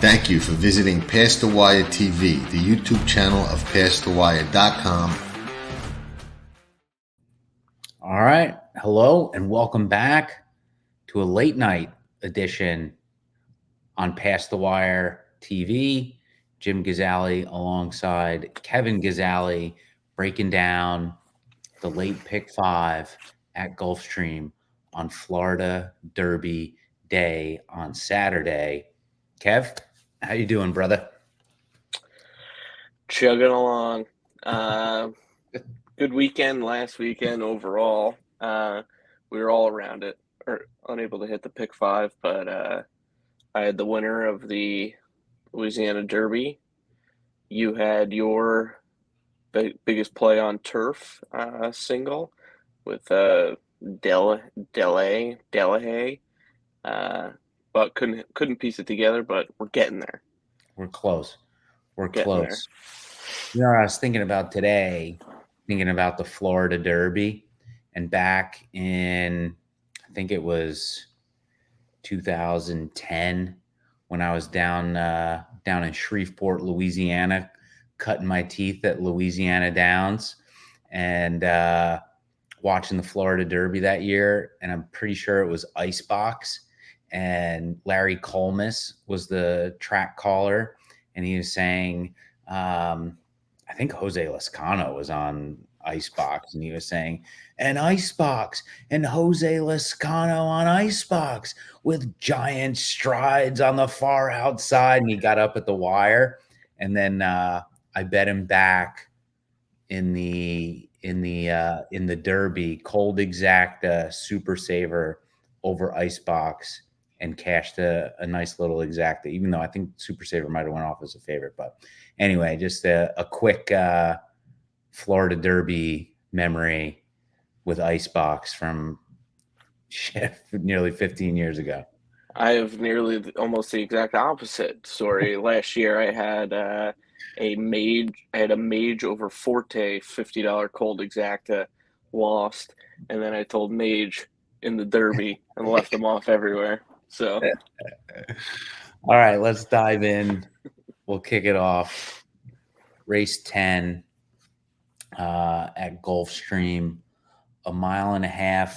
Thank you for visiting Past the Wire TV, the YouTube channel of PastTheWire.com. All right. Hello and welcome back to a late night edition on Past the Wire TV. Jim Gazzale alongside Kevin Gazzale breaking down the late pick 5 at Gulfstream on Florida Derby Day on Saturday. Kev, how you doing, brother? Chugging along. Good weekend last weekend overall. We were all around it, or unable to hit the pick 5, but I had the winner of the Louisiana Derby. You had your biggest play on turf single with Delahaye. But couldn't piece it together, but we're getting there. We're close. We're close. You know, I was thinking about today, thinking about the Florida Derby, and back in, I think it was 2010, when I was down in Shreveport, Louisiana, cutting my teeth at Louisiana Downs, and watching the Florida Derby that year. And I'm pretty sure it was Icebox, and Larry Colmus was the track caller, and he was saying, I think Jose Lascano was on Icebox, and he was saying, an Icebox and Jose Lascano on Icebox with giant strides on the far outside. And he got up at the wire, and then I bet him back in the Derby, cold exacta super saver over Icebox, and cashed a nice little exacta, even though I think Super Saver might have went off as a favorite. But anyway, just a quick Florida Derby memory with Icebox from nearly 15 years ago. I have nearly almost the exact opposite story. Last year I had a Mage over Forte $50 cold exacta, lost, and then I told Mage in the Derby and left them off everywhere. So, all right, let's dive in. We'll kick it off. Race 10 at Gulfstream, 1.5 miles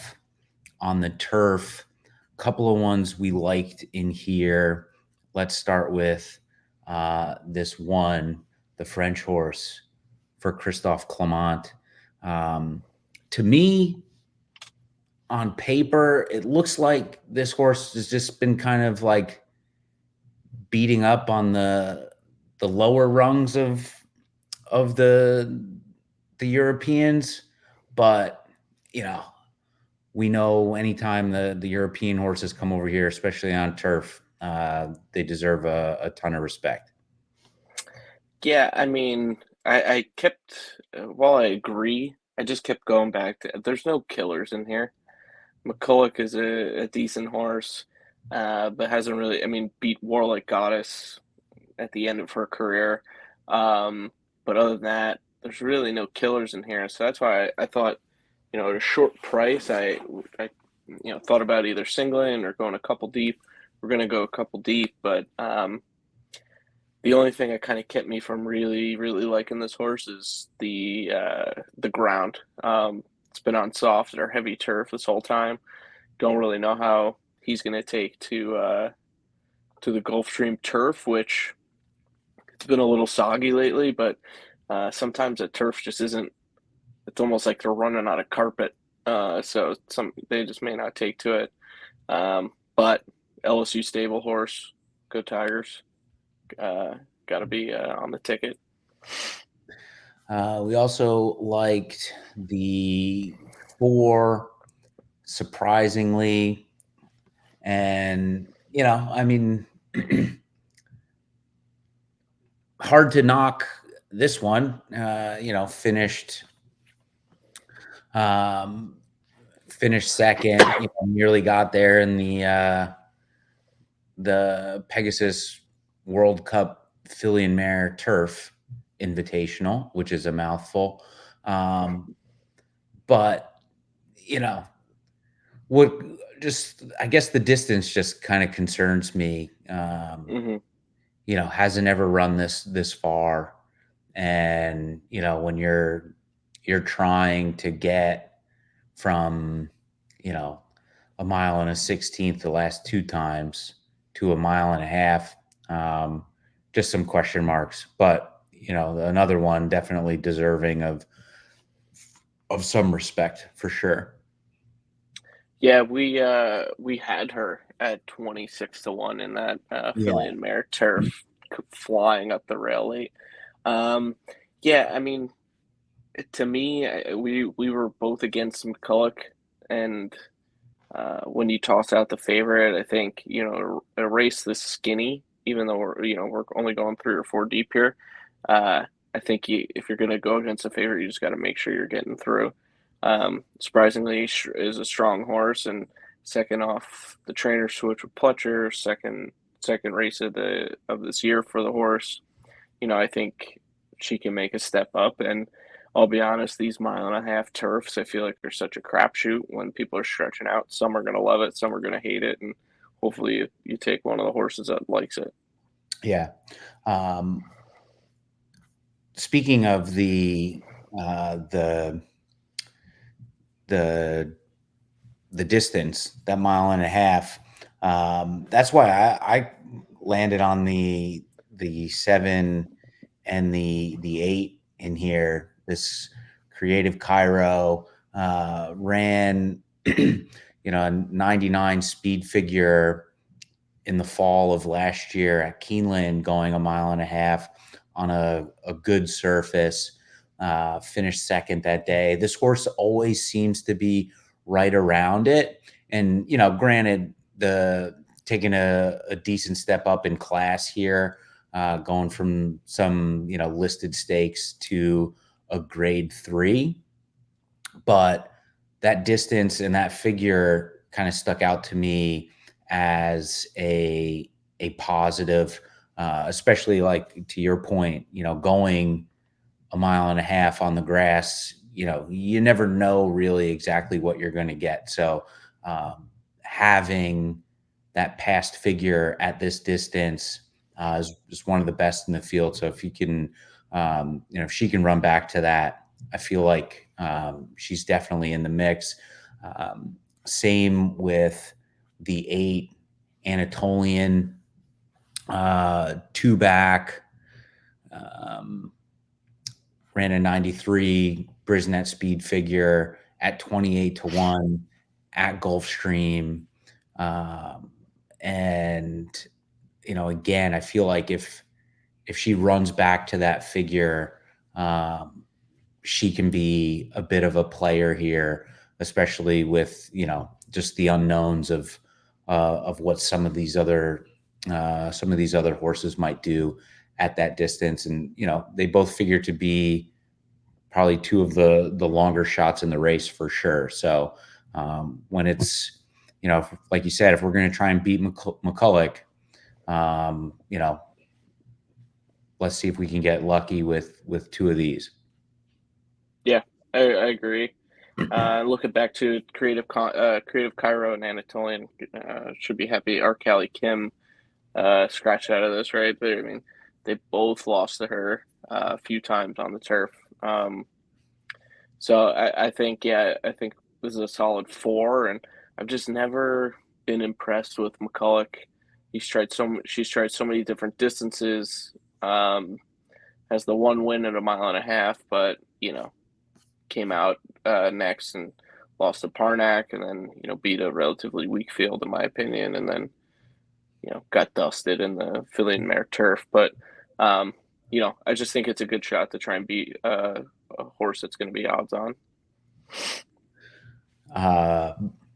on the turf. A couple of ones we liked in here. Let's start with this one, the French horse for Christophe Clement. To me, on paper, it looks like this horse has just been kind of like beating up on the lower rungs of the Europeans, but you know, we know anytime the European horses come over here, especially on turf, they deserve a ton of respect. Yeah, I mean, I kept, while I agree, I just kept going back to, there's no killers in here. McCulloch is a decent horse, but hasn't really, I mean, beat Warlike Goddess at the end of her career. But other than that, there's really no killers in here. So that's why I thought, you know, at a short price, I thought about either singling or going a couple deep. We're going to go a couple deep, but the only thing that kind of kept me from really, really liking this horse is the ground. It's been on soft or heavy turf this whole time. Don't really know how he's going to take to the Gulfstream turf, which it's been a little soggy lately, but sometimes the turf just isn't. It's almost like they're running out of carpet, so they just may not take to it. But LSU stable horse, go Tigers. Got to be on the ticket. We also liked the 4, surprisingly, and you know, I mean, hard to knock this one. You know, finished second. You know, nearly got there in the Pegasus World Cup Filly and Mare Turf Invitational, which is a mouthful. But you know, I guess the distance just kind of concerns me. hasn't ever run this far. And, when you're trying to get from, a mile and a 16th the last two times to a mile and a half, just some question marks. But, another one definitely deserving of some respect for sure. Yeah, we had her at 26-1 in that filly Yeah. and mare turf flying up the rail late. Um, yeah, I mean, to me, we were both against McCulloch, and when you toss out the favorite, I think a race this skinny, even though we're only going 3 or 4 deep here. I think if you're going to go against a favorite, you just got to make sure you're getting through. Surprisingly, is a strong horse, and second off the trainer switch with Pletcher, second race of this year for the horse. I think she can make a step up. And I'll be honest, these mile-and-a-half turfs, I feel like they're such a crapshoot when people are stretching out. Some are going to love it, some are going to hate it, and hopefully you take one of the horses that likes it. Yeah. Speaking of the the distance, that mile and a half, that's why I landed on the 7 and the 8 in here. This Creative Cairo ran, a 99 speed figure in the fall of last year at Keeneland, going a mile and a half on a good surface. Finished second that day. This horse always seems to be right around it. And, granted, taking a decent step up in class here, going from some, listed stakes to a grade 3. But that distance and that figure kind of stuck out to me as a positive, especially like to your point, going a mile and a half on the grass, you never know really exactly what you're going to get. So having that past figure at this distance is one of the best in the field. So if you can, if she can run back to that, I feel like she's definitely in the mix. Same with the 8 Anatolian, 2 back, ran a 93 Brisnet speed figure at 28-1 at Gulfstream. And, again, I feel like if she runs back to that figure, she can be a bit of a player here, especially with, just the unknowns of what some of these other horses might do at that distance. And, they both figure to be probably 2 of the longer shots in the race for sure. So when it's, like you said, if we're going to try and beat McCulloch, let's see if we can get lucky with 2 of these. Yeah, I agree. Looking back to Creative Cairo and Anatolian, should be happy. Arkali Kim scratched out of this, right? But I mean, they both lost to her a few times on the turf. So I think this is a solid 4, and I've just never been impressed with McCulloch. She's tried so many different distances. Has the one win at a mile and a half, but came out next and lost to Parnak, and then beat a relatively weak field in my opinion, and then got dusted in the filly and mare turf. But I just think it's a good shot to try and beat a horse that's going to be odds on.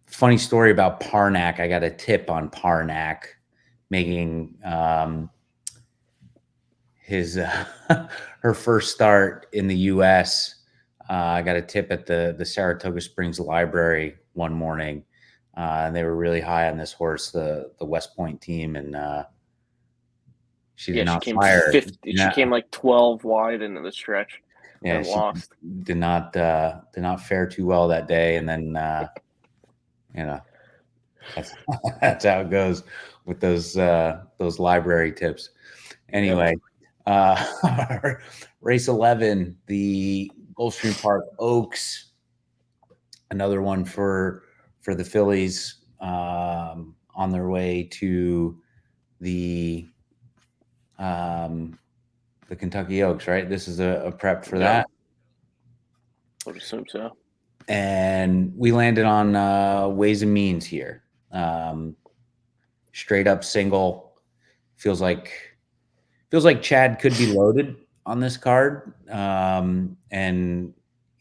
Funny story about Parnak. I got a tip on Parnak making his her first start in the U.S. I got a tip at the Saratoga Springs Library one morning, and they were really high on this horse, the West Point team, and she did not fire. She came like 12 wide into the stretch. Yeah, and she lost. did not fare too well that day, and then that's how it goes with those library tips. Anyway, race 11, the Gulfstream Park Oaks, another one for the fillies on their way to the Kentucky Oaks, right? This is a prep for that. I would assume so. And we landed on Ways and Means here. Straight up single. Feels like Chad could be loaded on this card. And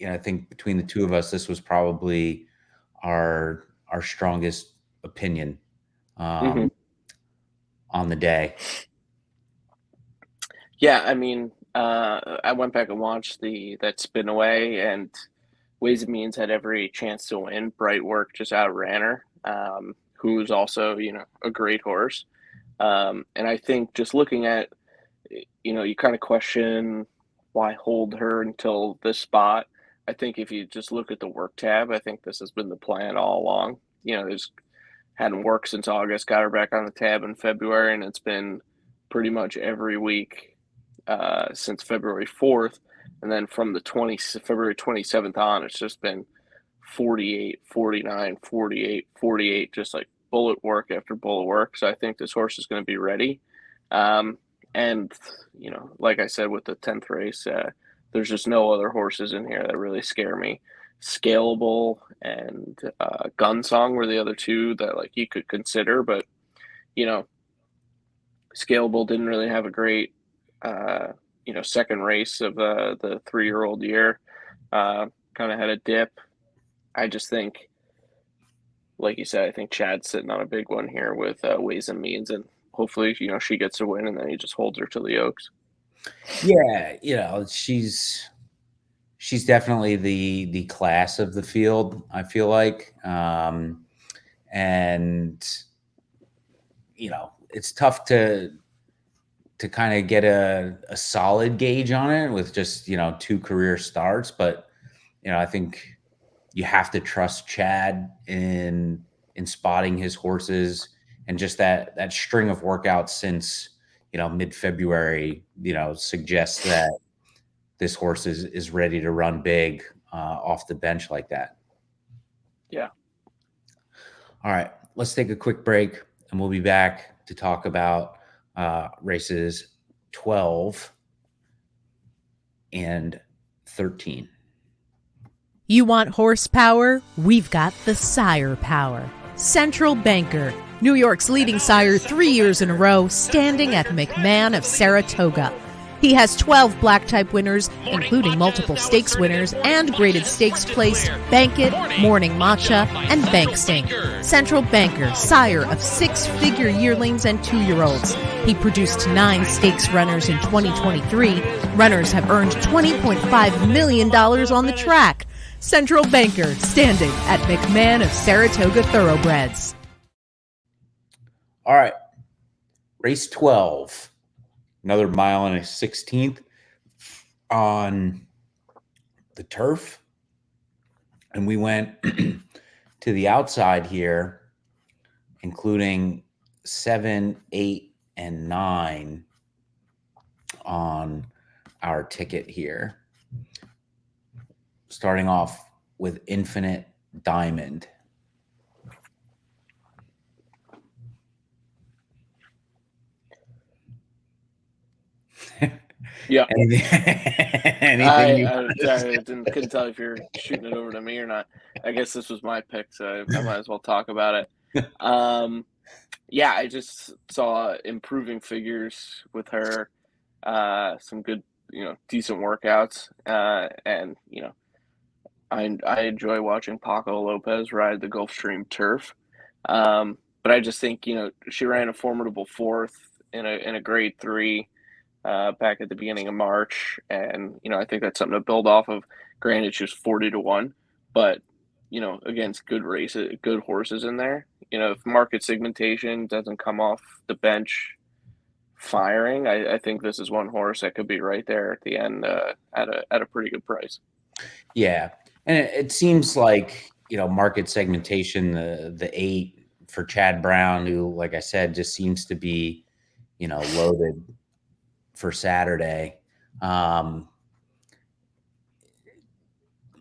I think between the two of us, this was probably our strongest opinion on the day. Yeah, I mean, I went back and watched that spin away, and Ways and Means had every chance to win. Bright Work just outran her, who's also, a great horse. And I think just looking at, you kind of question why hold her until this spot. I think if you just look at the work tab, I think this has been the plan all along. There's hadn't worked since August, got her back on the tab in February, and it's been pretty much every week since February 4th. And then from the February 27th on, it's just been 48, 49, 48, 48, just like bullet work after bullet work. So I think this horse is going to be ready. And, like I said, with the 10th race, there's just no other horses in here that really scare me. Scalable and Gunsong were the other two that like you could consider, but Scalable didn't really have a great second race of the 3-year-old year. Kind of had a dip. I just think, like you said, I think Chad's sitting on a big one here with Ways and Means, and hopefully she gets a win, and then he just holds her to the Oaks. Yeah, she's definitely the class of the field, I feel like. And it's tough to kind of get a solid gauge on it with just, 2 career starts. But, I think you have to trust Chad in spotting his horses, and just that string of workouts since, mid-February, suggests that this horse is ready to run big off the bench like that. Yeah. All right, let's take a quick break, and we'll be back to talk about races 12 and 13. You want horsepower? We've got the Sire Power. Central Banker, New York's leading sire 3 years in a row, standing at McMahon of Saratoga. He has 12 black type winners, including multiple stakes winners and graded stakes placed Bank It, Morning Matcha, and Bank Sing. Central Banker, sire of 6-figure yearlings and 2-year-olds. He produced 9 stakes runners in 2023. Runners have earned $20.5 million on the track. Central Banker, standing at McMahon of Saratoga Thoroughbreds. All right, race 12. Another mile and a 16th on the turf. And we went to the outside here, including 7, 8, and 9 on our ticket here. Starting off with Infinite Diamond. Yeah. Anything I couldn't tell if you're shooting it over to me or not. I guess this was my pick, so I might as well talk about it. I just saw improving figures with her, some good, decent workouts, and I enjoy watching Paco Lopez ride the Gulfstream turf. But I just think she ran a formidable 4th in a grade 3. Back at the beginning of March, and I think that's something to build off of. Granted, she was 40-1, but against good horses in there. If market segmentation doesn't come off the bench firing, I think this is one horse that could be right there at the end at a pretty good price. Yeah, and it seems like market segmentation, the 8 for Chad Brown, who, like I said, just seems to be loaded for Saturday.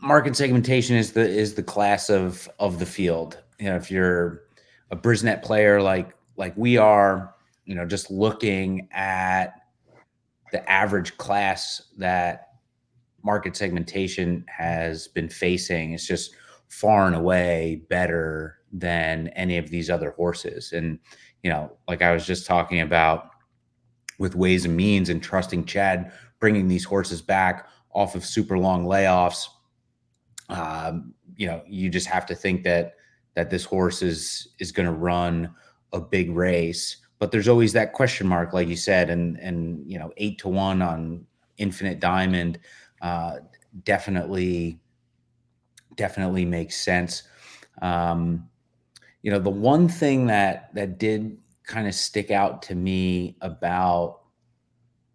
Market segmentation is the class of the field. You know, if you're a Brisnet player like we are, you know, just looking at the average class that market segmentation has been facing, it's just far and away better than any of these other horses. And, you know, like I was just talking about with Ways and Means and trusting Chad bringing these horses back off of super long layoffs, you know, you just have to think that this horse is going to run a big race. But there's always that question mark, like you said, and you know, 8-1 on Infinite Diamond definitely makes sense. You know, the one thing that did kind of stick out to me about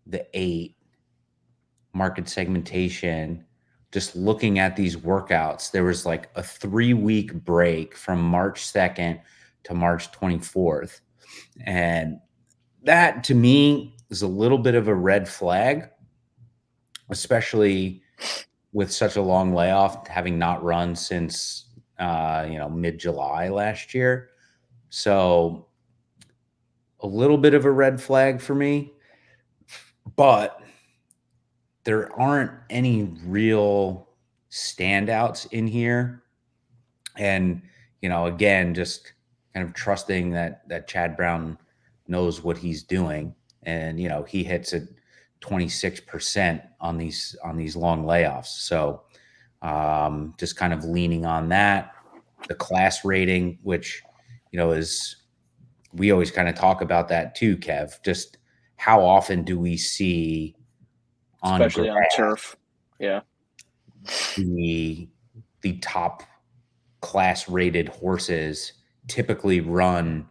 the 8 market segmentation, just looking at these workouts, there was like a 3-week break from March 2nd to March 24th. And that to me is a little bit of a red flag, especially with such a long layoff, having not run since, you know, mid-July last year. So a little bit of a red flag for me, but there aren't any real standouts in here. And, you know, again, just kind of trusting that Chad Brown knows what he's doing. And, you know, he hits at 26% on these long layoffs. So just kind of leaning on that. The class rating, which, you know, we always kind of talk about that too, Kev. Just how often do we see especially on turf, yeah, the top class rated horses typically run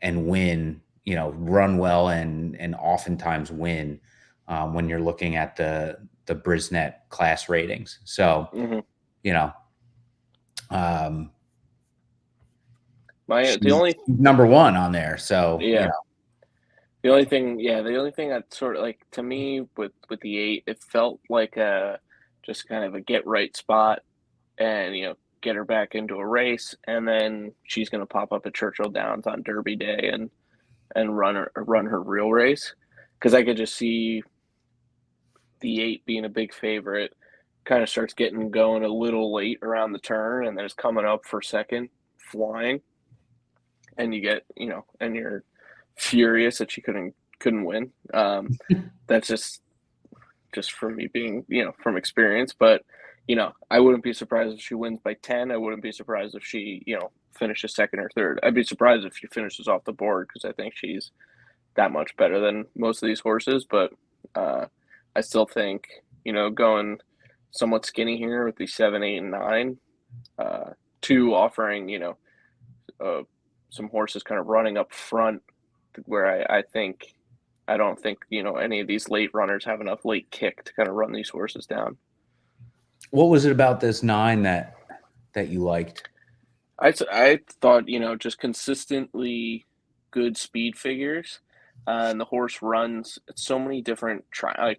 and win, you know, run well and oftentimes win when you're looking at the Brisnet class ratings. So, you know, the only number one on there. So, yeah. You know. The only thing that sort of like to me with the 8, it felt like just kind of a get right spot, and you know, get her back into a race, and then she's going to pop up at Churchill Downs on Derby Day and run her real race, because I could just see the 8 being a big favorite, kind of starts getting going a little late around the turn, and then it's coming up for second, flying, and you get, you know, and you're furious that she couldn't win. That's just from me being, you know, from experience. But, you know, I wouldn't be surprised if she wins by 10. I wouldn't be surprised if she, you know, finishes second or third. I'd be surprised if she finishes off the board, because I think she's that much better than most of these horses. But I still think, you know, going somewhat skinny here with the 7, 8, and 9, 2 offering, you know, some horses kind of running up front, where I don't think, you know, any of these late runners have enough late kick to kind of run these horses down. What was it about this 9 that you liked? I thought, you know, just consistently good speed figures, and the horse runs at so many different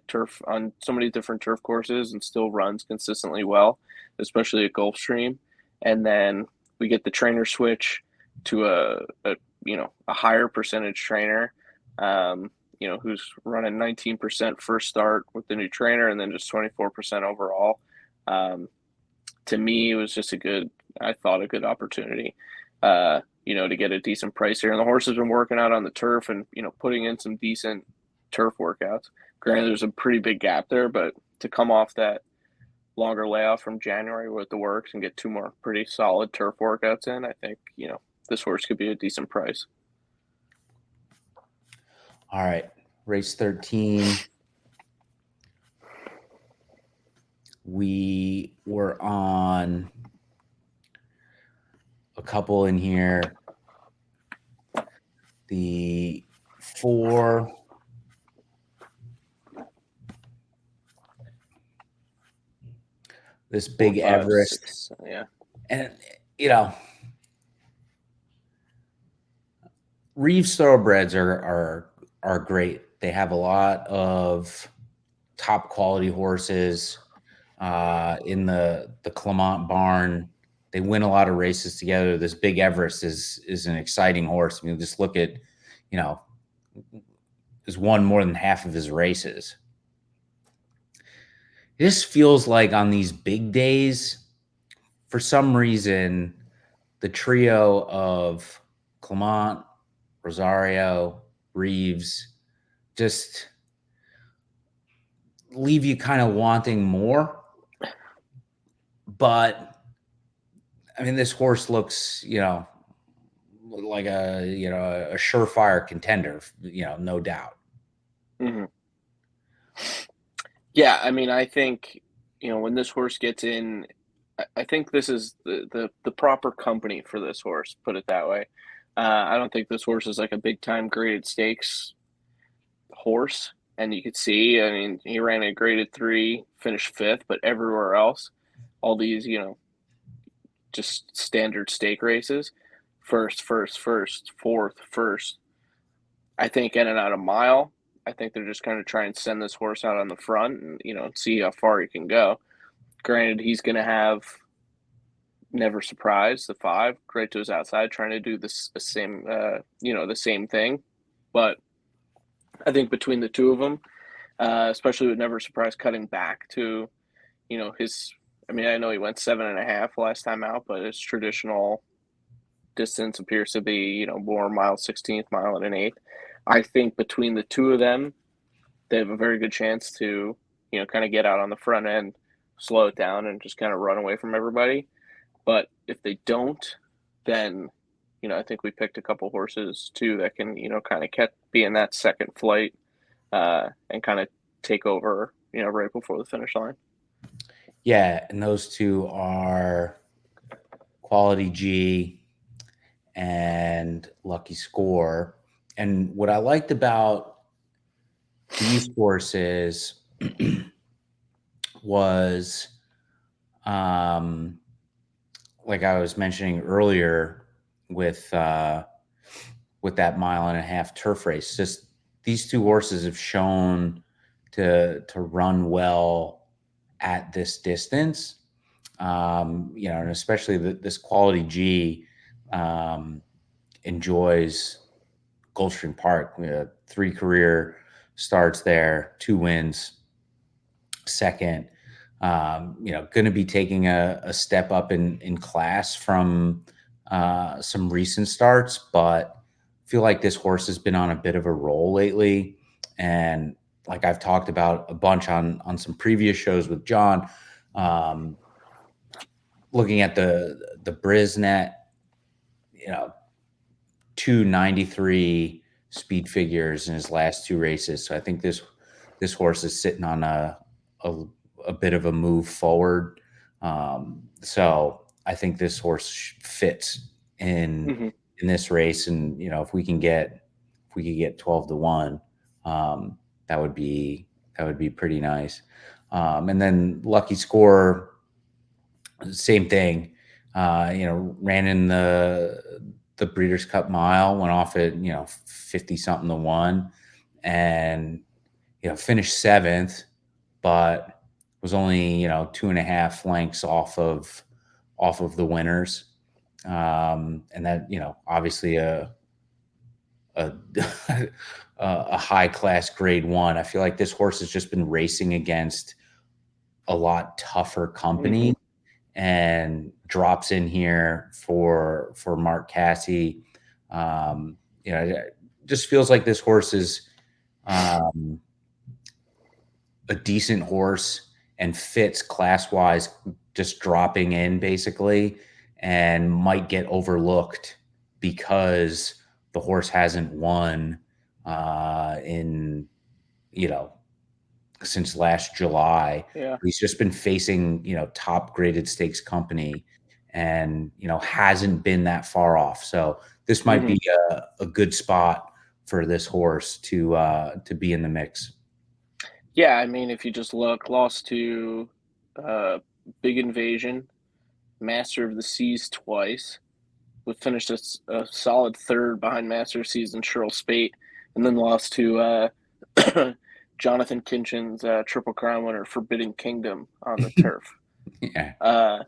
turf on so many different turf courses and still runs consistently well, especially at Gulfstream. And then we get the trainer switch to a you know, a higher percentage trainer, you know, who's running 19% first start with the new trainer, and then just 24% overall. To me, it was just a good opportunity, you know, to get a decent price here. And the horse has been working out on the turf and, you know, putting in some decent turf workouts. Granted, there's a pretty big gap there, but to come off that longer layoff from January with the works and get 2 more pretty solid turf workouts in, I think, you know, this horse could be a decent price. All right. Race 13. We were on a couple in here. The 4. This Big 4, 5, Everest. 6, yeah. And, you know, Reeves thoroughbreds are great. They have a lot of top quality horses in the Clement barn. They win a lot of races together. This Big Everest is an exciting horse. I mean, just look at, has won more than half of his races. This feels like on these big days, for some reason, the trio of Clement, Rosario, Reeves just leave you kind of wanting more. But I mean, this horse looks, like a surefire contender, no doubt. Mm-hmm. Yeah, I mean, I think, when this horse gets in, I think this is the proper company for this horse, put it that way. I don't think this horse is like a big time graded stakes horse. And you could see, I mean, he ran a graded 3, finished 5th, but everywhere else, all these, just standard stake races, first, fourth, first. I think in and out a mile, I think they're just going to try and send this horse out on the front and, see how far he can go. Granted, he's going to have Never Surprise, the 5, right to his outside, trying to do the same thing. But I think between the two of them, especially with Never Surprise cutting back to, his, I mean, I know he went 7.5 last time out, but his traditional distance appears to be, more mile 16th, mile and an 8th. I think between the two of them, they have a very good chance to, kind of get out on the front end, slow it down, and just kind of run away from everybody. But if they don't, then, I think we picked a couple horses too that can, kind of be in that second flight and kind of take over, right before the finish line. Yeah, and those two are Quality G and Lucky Score. And what I liked about these horses was, like I was mentioning earlier with that 1.5-mile turf race, just these two horses have shown to run well at this distance. And especially this Quality G enjoys Gulfstream Park. We had 3 career starts there, 2 wins. Second, going to be taking a step up in class from some recent starts, but I feel like this horse has been on a bit of a roll lately. And like I've talked about a bunch on some previous shows with John, looking at the Brisnet, 293 speed figures in his last 2 races. So I think this horse is sitting on a bit of a move forward. So I think this horse fits in this race. And, if we can get 12-1, that would be pretty nice. And then Lucky Score, same thing, ran in the Breeders' Cup Mile, went off at 50-something to 1, and finished 7th, but was only 2.5 lengths off of the winners, and that obviously a high class grade 1. I feel like this horse has just been racing against a lot tougher company. And drops in here for Mark Casse. It just feels like this horse is a decent horse and fits class-wise, just dropping in basically, and might get overlooked because the horse hasn't won in since last July. Yeah. He's just been facing, top graded stakes company and, hasn't been that far off. So this might be a good spot for this horse to be in the mix. Yeah. I mean, if you just lost to Big Invasion, Master of the Seas twice, would finished a solid 3rd behind Master of the Seas and Cheryl Spate, and then lost to Jonathan Kinchin's Triple Crown winner, Forbidden Kingdom, on the turf. Yeah.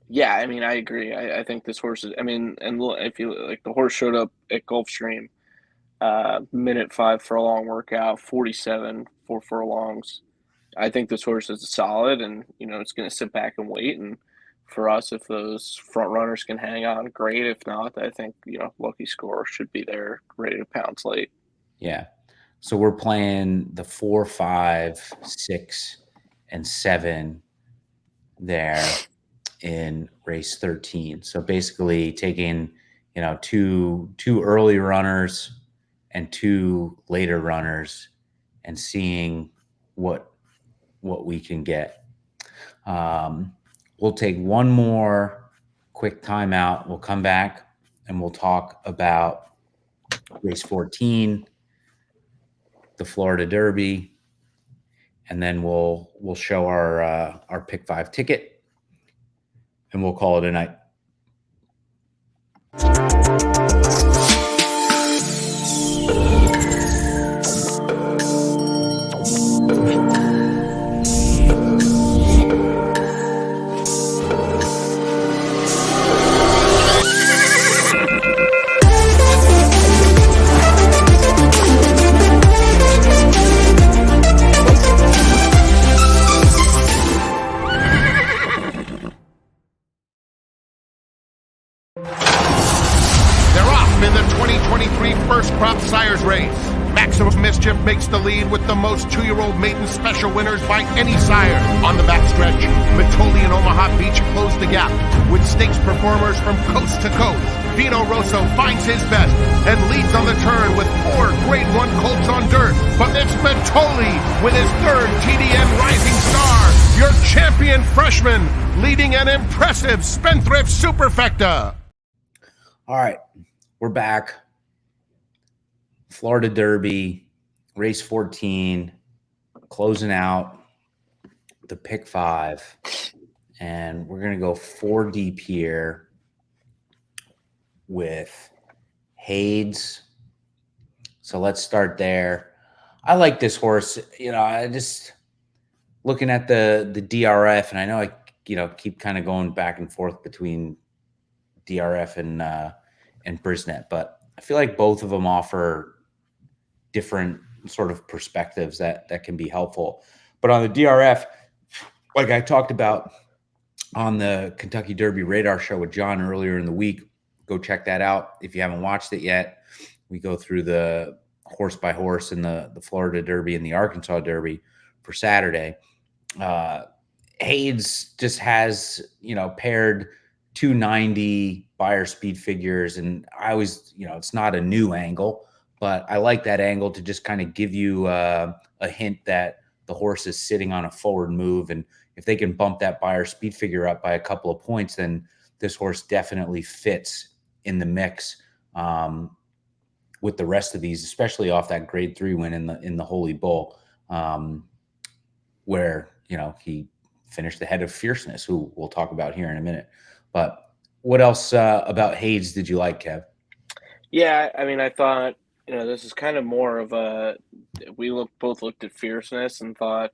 Yeah, I mean, I agree. I think this horse is. I mean, and if you like, the horse showed up at Gulfstream, minute 5 furlong workout, 47 4 furlongs. I think this horse is solid, and it's going to sit back and wait. And for us, if those front runners can hang on, great. If not, I think Lucky Score should be there, ready to pounce late. Yeah. So we're playing the 4, 5, 6, and 7 there in race 13. So basically taking, two early runners and 2 later runners and seeing what we can get. We'll take one more quick timeout. We'll come back and we'll talk about race 14, the Florida Derby, and then we'll show our pick 5 ticket, and we'll call it a night. First crop sires race. Maximum Mischief makes the lead with the most 2-year-old maiden special winners by any sire. On the backstretch, Matoli and Omaha Beach close the gap with stakes performers from coast to coast. Vino Rosso finds his best and leads on the turn with 4 Grade 1 colts on dirt. But it's Matoli with his 3rd TDN Rising Star, your champion freshman, leading an impressive Spendthrift Superfecta. All right, we're back. Florida Derby, race 14, closing out the pick 5. And we're going to go 4 deep here with Hades. So let's start there. I like this horse. I just looking at the DRF, and I know I keep kind of going back and forth between DRF and Brisnet, but I feel like both of them offer different sort of perspectives that can be helpful. But on the DRF, like I talked about on the Kentucky Derby Radar show with John earlier in the week, go check that out if you haven't watched it yet. We go through the horse by horse in the Florida Derby and the Arkansas Derby for Saturday. Hades just has, paired 290 buyer speed figures. And I always, it's not a new angle, but I like that angle to just kind of give you a hint that the horse is sitting on a forward move. And if they can bump that buyer speed figure up by a couple of points, then this horse definitely fits in the mix with the rest of these, especially off that grade 3 win in the Holy Bull, where, he finished ahead of Fierceness, who we'll talk about here in a minute. But what else about Hades did you like, Kev? Yeah, I mean, I thought, this is kind of more of we both looked at Fierceness and thought,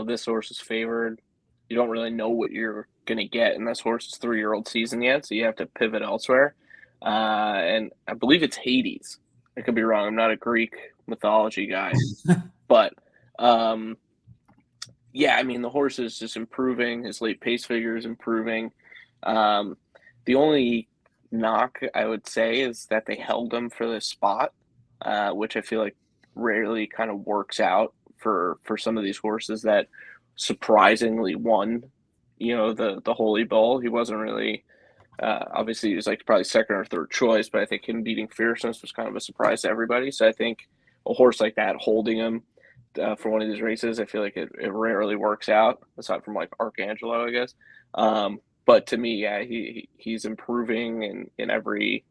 this horse is favored. You don't really know what you're going to get in this horse's 3-year-old season yet, so you have to pivot elsewhere. And I believe it's Hades. I could be wrong. I'm not a Greek mythology guy. But, yeah, I mean, the horse is just improving. His late pace figure is improving. The only knock, I would say, is that they held him for this spot, which I feel like rarely kind of works out for some of these horses that surprisingly won, the Holy Bull. He wasn't really, obviously he was like probably second or third choice, but I think him beating Fierceness was kind of a surprise to everybody. So I think a horse like that holding him for one of these races, I feel like it rarely works out, aside from like Arcangelo, I guess. But to me, yeah, he's improving in every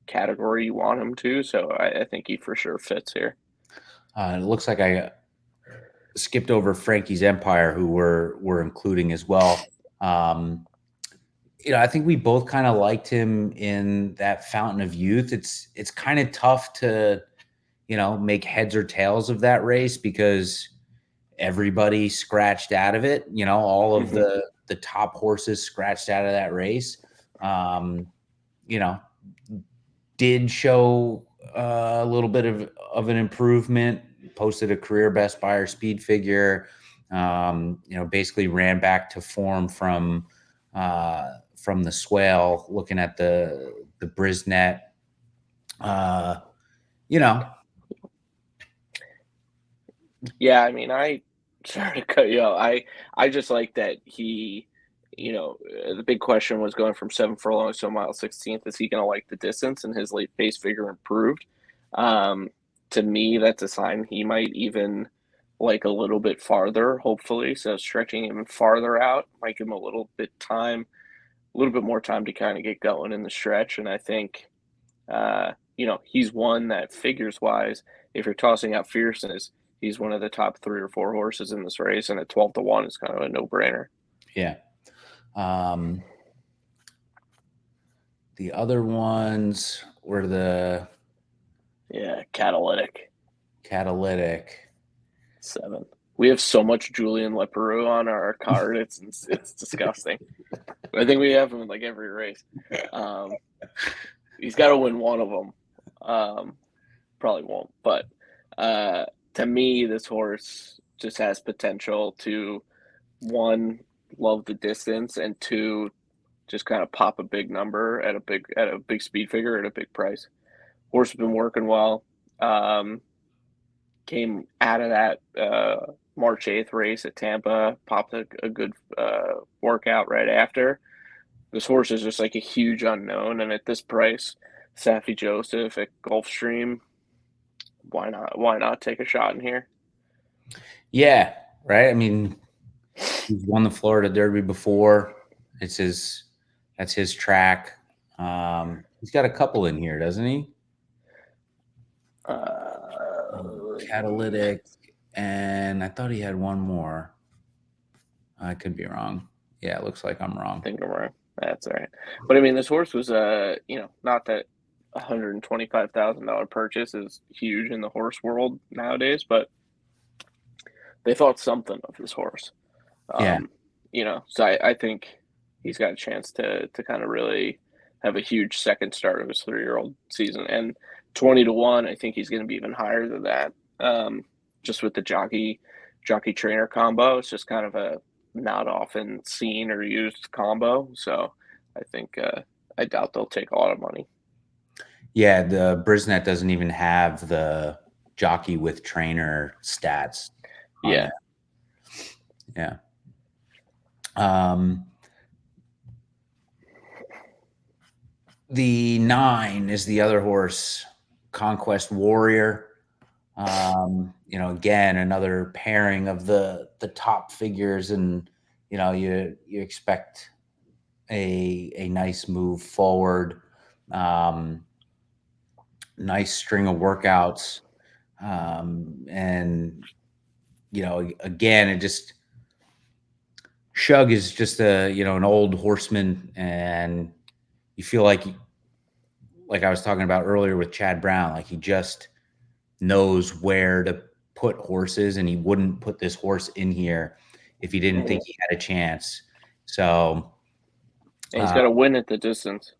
category you want him to. So I think he for sure fits here. It looks like I skipped over Frankie's Empire, who we're including as well. I think we both kind of liked him in that Fountain of Youth. It's kind of tough to make heads or tails of that race because everybody scratched out of it. All of the top horses scratched out of that race. Did show a little bit of an improvement, posted a career best Beyer speed figure, basically ran back to form from the swale, looking at the Brisnet. Yeah, I mean, sorry to cut you off. I just like that he, the big question was going from 7 furlongs to a mile 16th. Is he going to like the distance? And his late pace figure improved. To me, that's a sign he might even like a little bit farther, hopefully. So stretching even farther out might give him a little bit more time to kind of get going in the stretch. And I think, he's one that figures wise, if you're tossing out Fierceness, he's one of the top 3 or 4 horses in this race, and at 12-1 is kind of a no-brainer. Yeah. The other ones were the Catalytic 7. We have so much Julien Leparoux on our card; it's disgusting. I think we have him in like every race. He's got to win one of them. Probably won't, but to me, this horse just has potential to, 1, love the distance, and 2, just kind of pop a big number at a big speed figure at a big price. Horse has been working well. Came out of that March 8th race at Tampa, popped a good workout right after. This horse is just like a huge unknown, and at this price, Saffie Joseph at Gulfstream, why not take a shot in here? Yeah, right. I mean, he's won the Florida Derby before. That's his track. He's got a couple in here, doesn't he? Catalytic, and I thought he had one more. I could be wrong. Yeah, it looks like I'm wrong. I think I'm wrong. That's all right. But I mean, this horse was not that $125,000 purchase is huge in the horse world nowadays, but they thought something of this horse. So I think he's got a chance to kind of really have a huge second start of his 3-year-old season. And 20-1, I think he's going to be even higher than that. Just with the jockey trainer combo, it's just kind of a not often seen or used combo. So I think I doubt they'll take a lot of money. Yeah, the Brisnet doesn't even have the jockey with trainer stats. Yeah. Yeah. The 9 is the other horse, Conquest Warrior. Again, another pairing of the top figures, and you expect a nice move forward. Nice string of workouts. And again, it just Shug is just an old horseman, and you feel like I was talking about earlier with Chad Brown, like he just knows where to put horses, and he wouldn't put this horse in here if he didn't think he had a chance. So and he's got to win at the distance.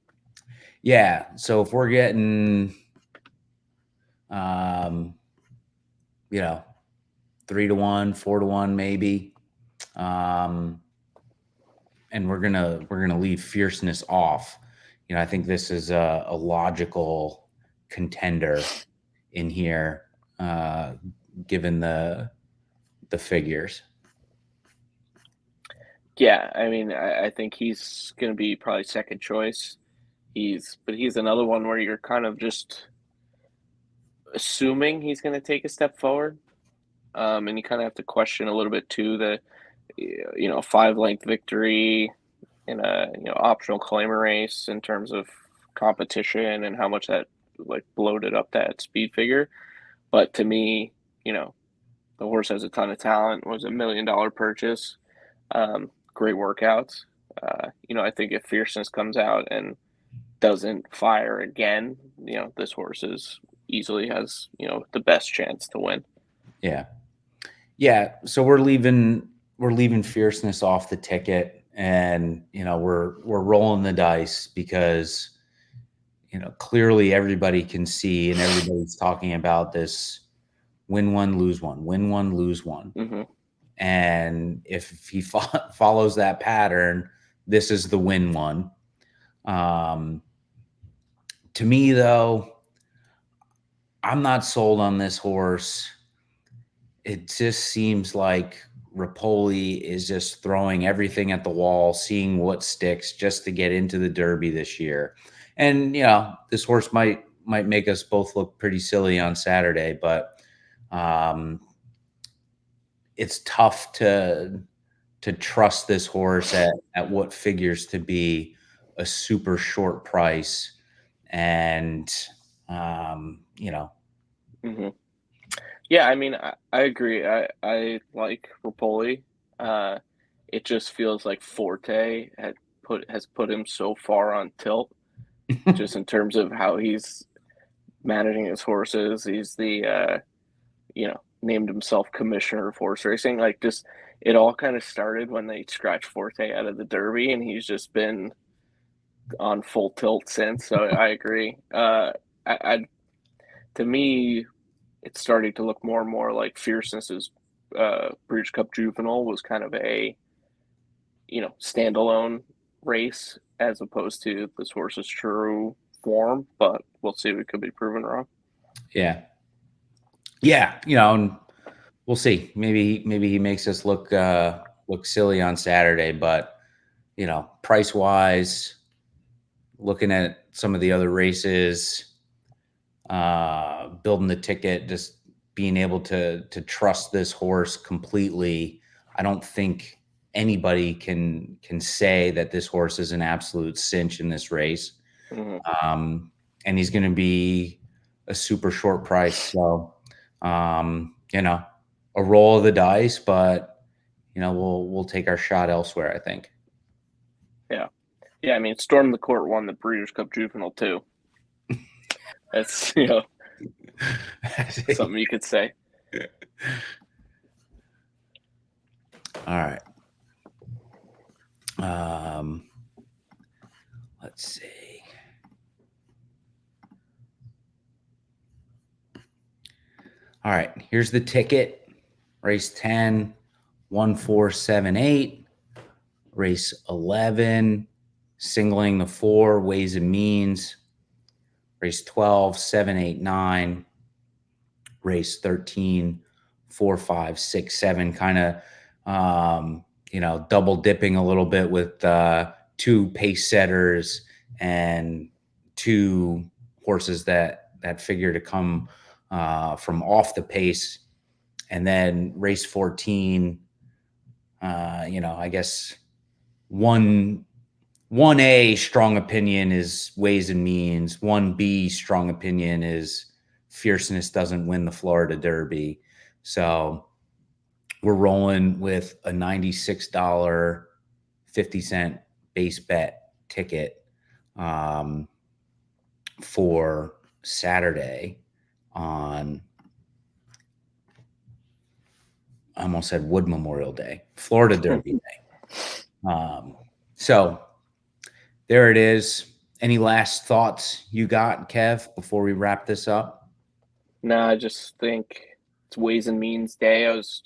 Yeah. So if we're getting 3-1, 4-1, maybe. And we're gonna leave Fierceness off. I think this is a logical contender in here, given the figures. Yeah, I mean, I think he's going to be probably second choice. He's another one where you're kind of just assuming he's going to take a step forward, and you kind of have to question a little bit too the 5-length victory in a optional claimer race in terms of competition and how much that like bloated up that speed figure. But to me, the horse has a ton of talent. It was $1 million purchase. Great workouts. I think if Fierceness comes out and doesn't fire again, this horse is easily has, the best chance to win. Yeah. Yeah. So we're leaving Fierceness off the ticket, and, we're rolling the dice because, clearly everybody can see and everybody's talking about this win one, lose one, win one, lose one. Mm-hmm. And if he follows that pattern, this is the win one. To me, though, I'm not sold on this horse. It just seems like Repole is just throwing everything at the wall, seeing what sticks just to get into the Derby this year. And, this horse might make us both look pretty silly on Saturday, but it's tough to trust this horse at what figures to be a super short price. And, Mm-hmm. Yeah, I mean, I agree. I like Repole. It just feels like Forte has put him so far on tilt, just in terms of how he's managing his horses. He's the named himself commissioner of horse racing. Like, just it all kind of started when they scratched Forte out of the Derby, and he's just been on full tilt since. So I agree. To me, it's starting to look more and more like Fierceness's Breeders' Cup Juvenile was kind of a standalone race as opposed to this horse's true form. But we'll see. We could be proven wrong. Yeah. And we'll see. Maybe he makes us look silly on Saturday, but price wise, looking at some of the other races, building the ticket, just being able to trust this horse completely. I don't think anybody can say that this horse is an absolute cinch in this race. Mm-hmm. And he's going to be a super short price. So, a roll of the dice, but we'll take our shot elsewhere, I think. Yeah. I mean, Storm the Court won the Breeders' Cup Juvenile too. That's something you could say. All right. Let's see. All right, here's the ticket. Race 10, 1478. Race 11, singling the 4, ways and means. Race 12, 789. Race 13, 4, 5, 6, 7. Kind of, double dipping a little bit with 2 pace setters and 2 horses that figure to come from off the pace. And then race 14, I guess 1A strong opinion is ways and means. 1B strong opinion is Fierceness doesn't win the Florida Derby. So we're rolling with a $96.50 base bet ticket for Saturday on, I almost said Wood Memorial Day, Florida Derby Day. So there it is. Any last thoughts you got, Kev, before we wrap this up? No, I just think it's Ways and Means Day. I was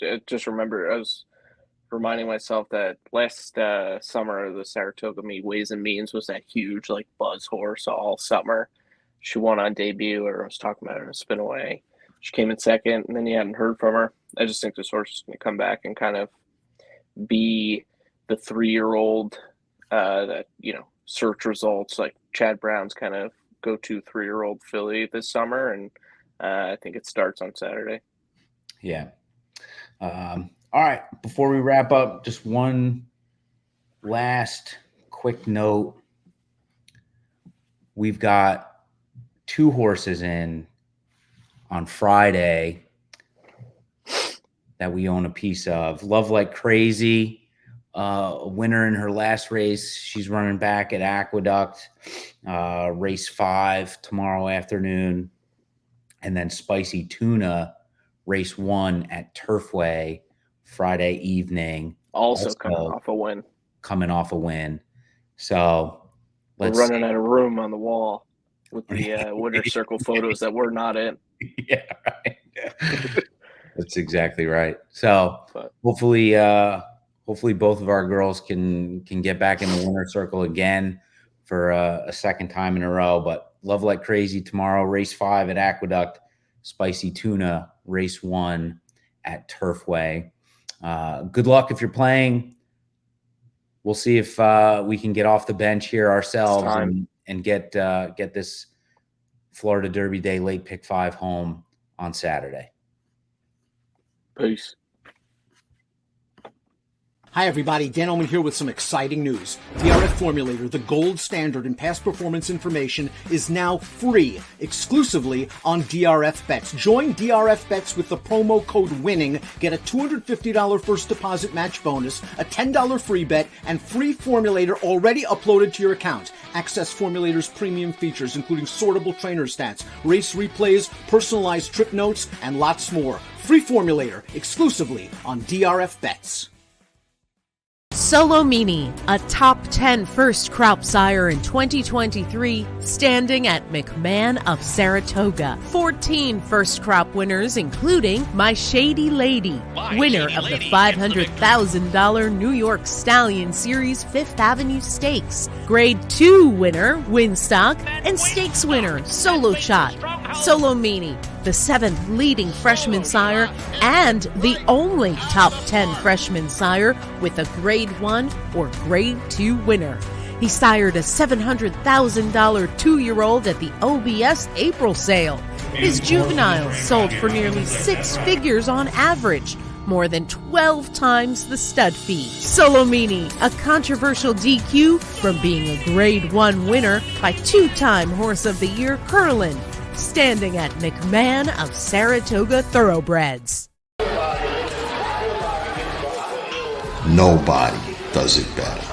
reminding myself that last summer, the Saratoga meet, Ways and Means was that huge buzz horse all summer. She won on debut, or I was talking about her in a spin away. She came in second, and then you hadn't heard from her. I just think this horse is going to come back and kind of be the 3-year-old that, search results, like Chad Brown's kind of go-to 3-year-old filly this summer. And I think it starts on Saturday. Yeah. All right. Before we wrap up, just one last quick note. We've got 2 horses in on Friday that we own a piece of. Love Like Crazy, a winner in her last race. She's running back at Aqueduct, race 5 tomorrow afternoon. And then Spicy Tuna, race 1 at Turfway, Friday evening. Also coming off a win. So we're running out of room on the wall with the winner's circle photos that we're not in. Yeah, right. That's exactly right. So hopefully both of our girls can get back in the winner's circle again for a second time in a row. But Love Like Crazy tomorrow, race 5 at Aqueduct, Spicy Tuna, race 1 at Turfway. Good luck if you're playing. We'll see if we can get off the bench here ourselves and get this Florida Derby Day late pick 5 home on Saturday. Peace. Hi, everybody. Dan Oman here with some exciting news. DRF Formulator, the gold standard in past performance information, is now free exclusively on DRF Bets. Join DRF Bets with the promo code WINNING. Get a $250 first deposit match bonus, a $10 free bet, and free Formulator already uploaded to your account. Access Formulator's premium features, including sortable trainer stats, race replays, personalized trip notes, and lots more. Free Formulator exclusively on DRF Bets. Solo Mini, a top 10 first crop sire in 2023, standing at McMahon of Saratoga. 14 first crop winners, including My Shady Lady, winner of the $500,000 New York Stallion Series 5th Avenue Stakes. Grade 2 winner, Winstock, and stakes winner, Solo Shot. Solo Mini, the 7th leading freshman sire and the only top 10 freshman sire with a grade 1 or grade 2 winner. He sired a $700,000 2-year-old at the OBS April sale. His juveniles sold for nearly 6 figures on average, more than 12 times the stud fee. Solo Mini, a controversial DQ from being a grade 1 winner by 2-time Horse of the Year Curlin, standing at McMahon of Saratoga Thoroughbreds. Nobody does it better.